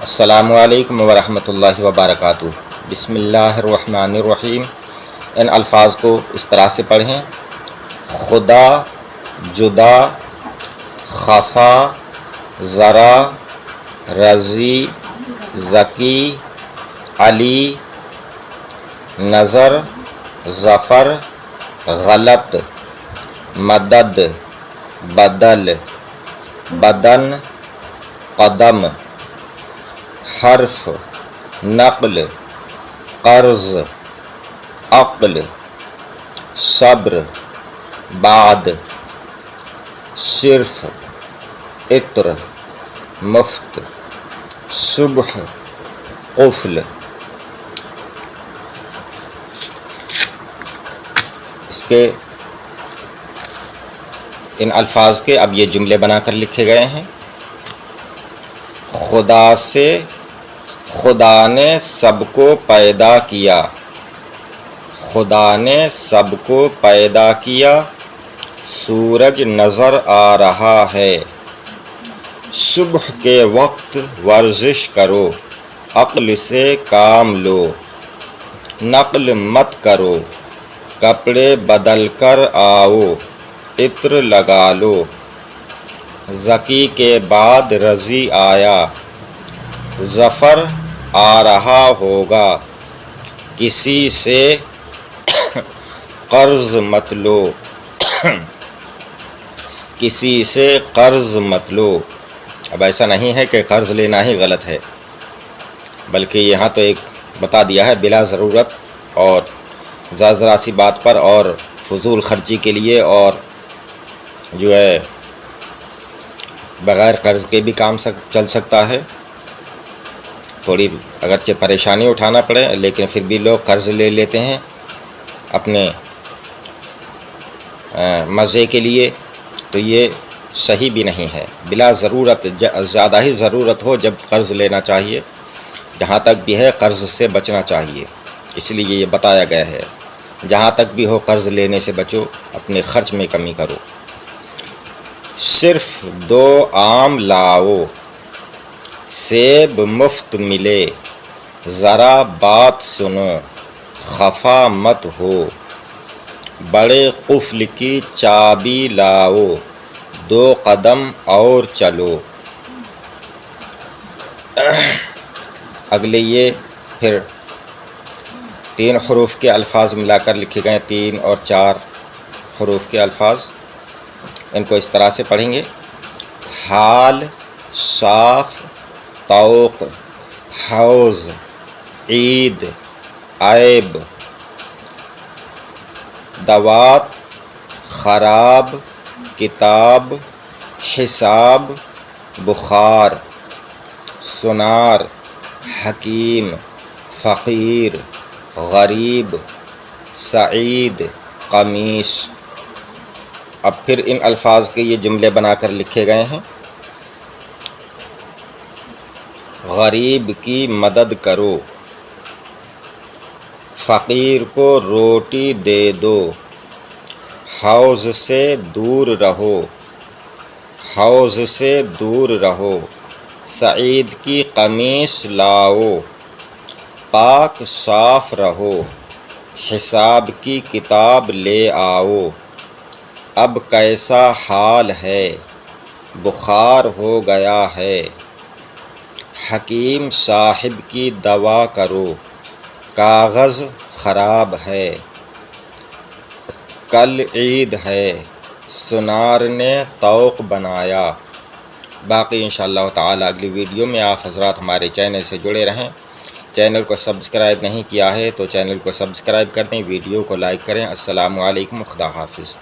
अस्सलामु अलैकुम वरहमतुल्लाहि वबरकातुहू। बिस्मिल्लाहिर्रहमानिर्रहीम। इन अल्फाज को इस तरह से पढ़ें: खुदा, जुदा, खफा, ज़रा, रज़ी, ज़की, अली, नज़र, ज़फ़र, गलत, मदद, बदल, बदन, कदम, हर्फ, नक़ल, कर्ज़, अक़्ल, सब्र, बाद, सिर्फ़, इत्र, मुफ्त, सुबह, क़ुफ़्ल। इसके इन अल्फाज के अब ये जुमले बनाकर लिखे गए हैं। खुदा से खुदा ने सबको पैदा किया, खुदा ने सबको पैदा किया, सूरज नज़र आ रहा है। सुबह के वक्त वर्जिश करो, अक्ल से काम लो, नक़ल मत करो, कपड़े बदल कर आओ, इत्र लगा लो। ज़की के बाद रज़ी आया, ज़फ़र आ रहा होगा, किसी से कर्ज़ मत लो, किसी से कर्ज़ मत लो। अब ऐसा नहीं है कि कर्ज़ लेना ही गलत है, बल्कि यहाँ तो एक बता दिया है बिला ज़रूरत और ज़रा सी बात पर और फजूल खर्ची के लिए, और जो है बग़ैर कर्ज़ के भी काम चल सकता है। थोड़ी अगरचे परेशानी उठाना पड़े, लेकिन फिर भी लोग कर्ज़ ले लेते हैं अपने मज़े के लिए, तो ये सही भी नहीं है। बिला ज़रूरत, ज़्यादा ही ज़रूरत हो जब कर्ज़ लेना चाहिए, जहाँ तक भी है कर्ज़ से बचना चाहिए। इसलिए ये बताया गया है, जहाँ तक भी हो कर्ज़ लेने से बचो, अपने ख़र्च में कमी करो। सिर्फ़ 2 आम लाओ, सेब मुफ्त मिले, ज़रा बात सुनो, खफा मत हो, बड़े क़ुफ़्ल की चाबी लाओ, 2 कदम और चलो। अगले ये फिर 3 हरूफ के अल्फाज मिलाकर लिखे गए, 3 और 4 हरूफ के अल्फाज। इनको इस तरह से पढ़ेंगे: हाल, साफ़, तौक़, हौज़, ईद, ऐब, दवात, ख़राब, किताब, हिसाब, बुखार, सुनार, हकीम, फ़क़ीर, गरीब, सईद, कमीस। अब फिर इन अल्फाज के ये जुमले बनाकर लिखे गए हैं: गरीब की मदद करो, फ़क़ीर को रोटी दे दो, हौज़ से दूर रहो, हौज़ से दूर रहो, सईद की कमीस लाओ, पाक साफ़ रहो, हिसाब की किताब ले आओ। अब कैसा हाल है, बुखार हो गया है, हकीम साहिब की दवा करो, कागज़ ख़राब है, कल ईद है, सुनार ने तौक़ बनाया। बाकी इंशाअल्लाह ताला अगली वीडियो में आप हज़रात हमारे चैनल से जुड़े रहें। चैनल को सब्सक्राइब नहीं किया है तो चैनल को सब्सक्राइब कर दें, वीडियो को लाइक करें। अस्सलामु अलैकुम, खुदा हाफ़िज़।